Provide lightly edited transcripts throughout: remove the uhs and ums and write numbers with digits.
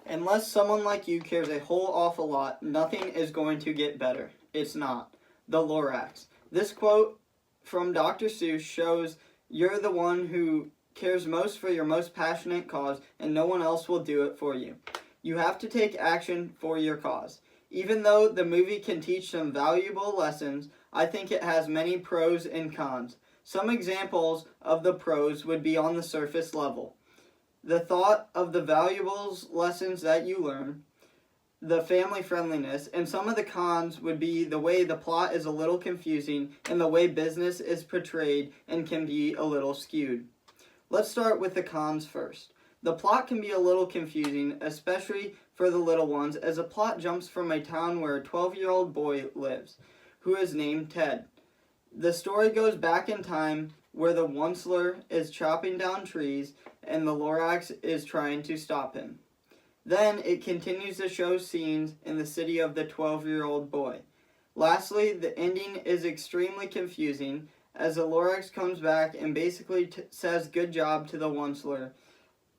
Unless someone like you cares a whole awful lot, nothing is going to get better. It's not. The Lorax. This quote from Dr. Seuss shows you're the one who cares most for your most passionate cause, and no one else will do it for you. You have to take action for your cause. Even though the movie can teach some valuable lessons, I think it has many pros and cons. Some examples of the pros would be on the surface level. The thought of the valuables lessons that you learn, the family friendliness, and some of the cons would be the way the plot is a little confusing and the way business is portrayed and can be a little skewed. Let's start with the cons first. The plot can be a little confusing, especially for the little ones, as the plot jumps from a town where a 12-year-old boy lives, who is named Ted. The story goes back in time where the Onceler is chopping down trees and the Lorax is trying to stop him. Then it continues to show scenes in the city of the 12-year-old boy. Lastly, the ending is extremely confusing as the Lorax comes back and basically says good job to the Onceler.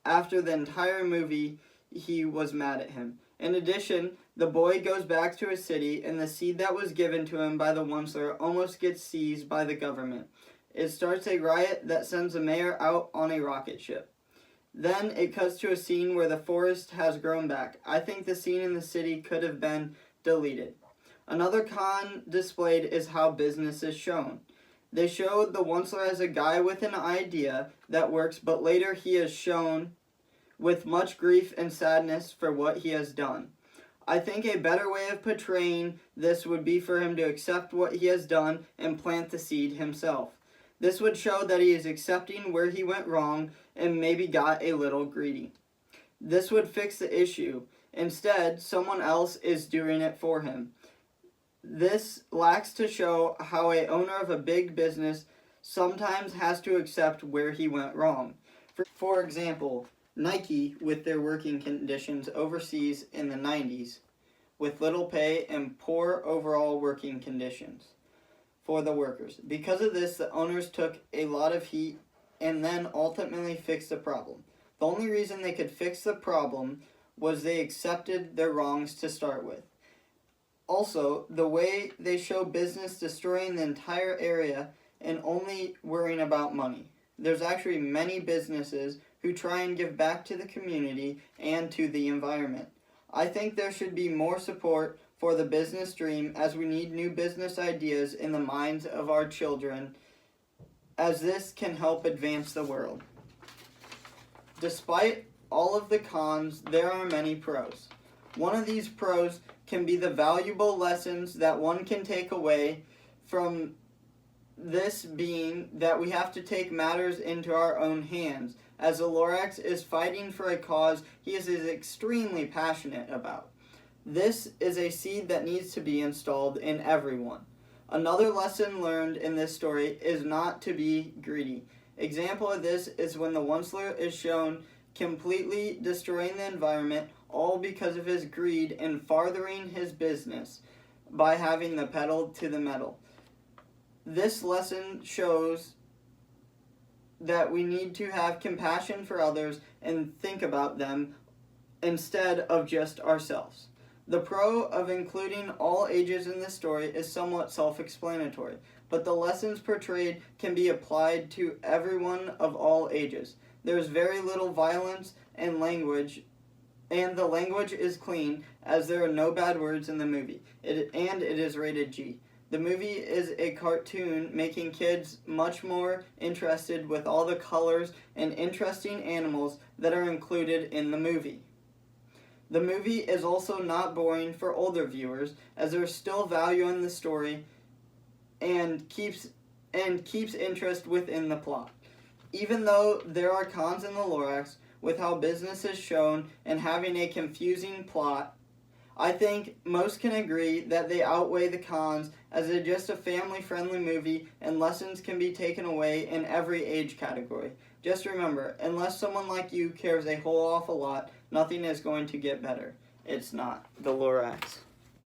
After the entire movie, he was mad at him. In addition, the boy goes back to his city and the seed that was given to him by the Onceler almost gets seized by the government. It starts a riot that sends the mayor out on a rocket ship. Then it cuts to a scene where the forest has grown back. I think the scene in the city could have been deleted. Another con displayed is how business is shown. They showed the Onceler as a guy with an idea that works, but later he is shown with much grief and sadness for what he has done. I think a better way of portraying this would be for him to accept what he has done and plant the seed himself. This would show that he is accepting where he went wrong and maybe got a little greedy. This would fix the issue. Instead, someone else is doing it for him. This lacks to show how an owner of a big business sometimes has to accept where he went wrong. For example, Nike, with their working conditions overseas in the 90s, with little pay and poor overall working conditions for the workers. Because of this, the owners took a lot of heat and then ultimately fixed the problem. The only reason they could fix the problem was they accepted their wrongs to start with. Also, the way they show business destroying the entire area and only worrying about money. There's actually many businesses who try and give back to the community and to the environment. I think there should be more support for the business dream, as we need new business ideas in the minds of our children, as this can help advance the world. Despite all of the cons, there are many pros. One of these pros can be the valuable lessons that one can take away from this, being that we have to take matters into our own hands, as the Lorax is fighting for a cause he is extremely passionate about. This is a seed that needs to be installed in everyone. Another lesson learned in this story is not to be greedy. Example of this is when the Onceler is shown completely destroying the environment, all because of his greed and farthering his business by having the pedal to the metal. This lesson shows that we need to have compassion for others and think about them instead of just ourselves. The pro of including all ages in this story is somewhat self-explanatory, but the lessons portrayed can be applied to everyone of all ages. There is very little violence and the language is clean, as there are no bad words in the movie, it is rated G. The movie is a cartoon, making kids much more interested with all the colors and interesting animals that are included in the movie. The movie is also not boring for older viewers, as there is still value in the story and keeps interest within the plot. Even though there are cons in the Lorax, with how business is shown and having a confusing plot, I think most can agree that they outweigh the cons, as it's just a family-friendly movie and lessons can be taken away in every age category. Just remember, unless someone like you cares a whole awful lot, nothing is going to get better. It's not. The Lorax.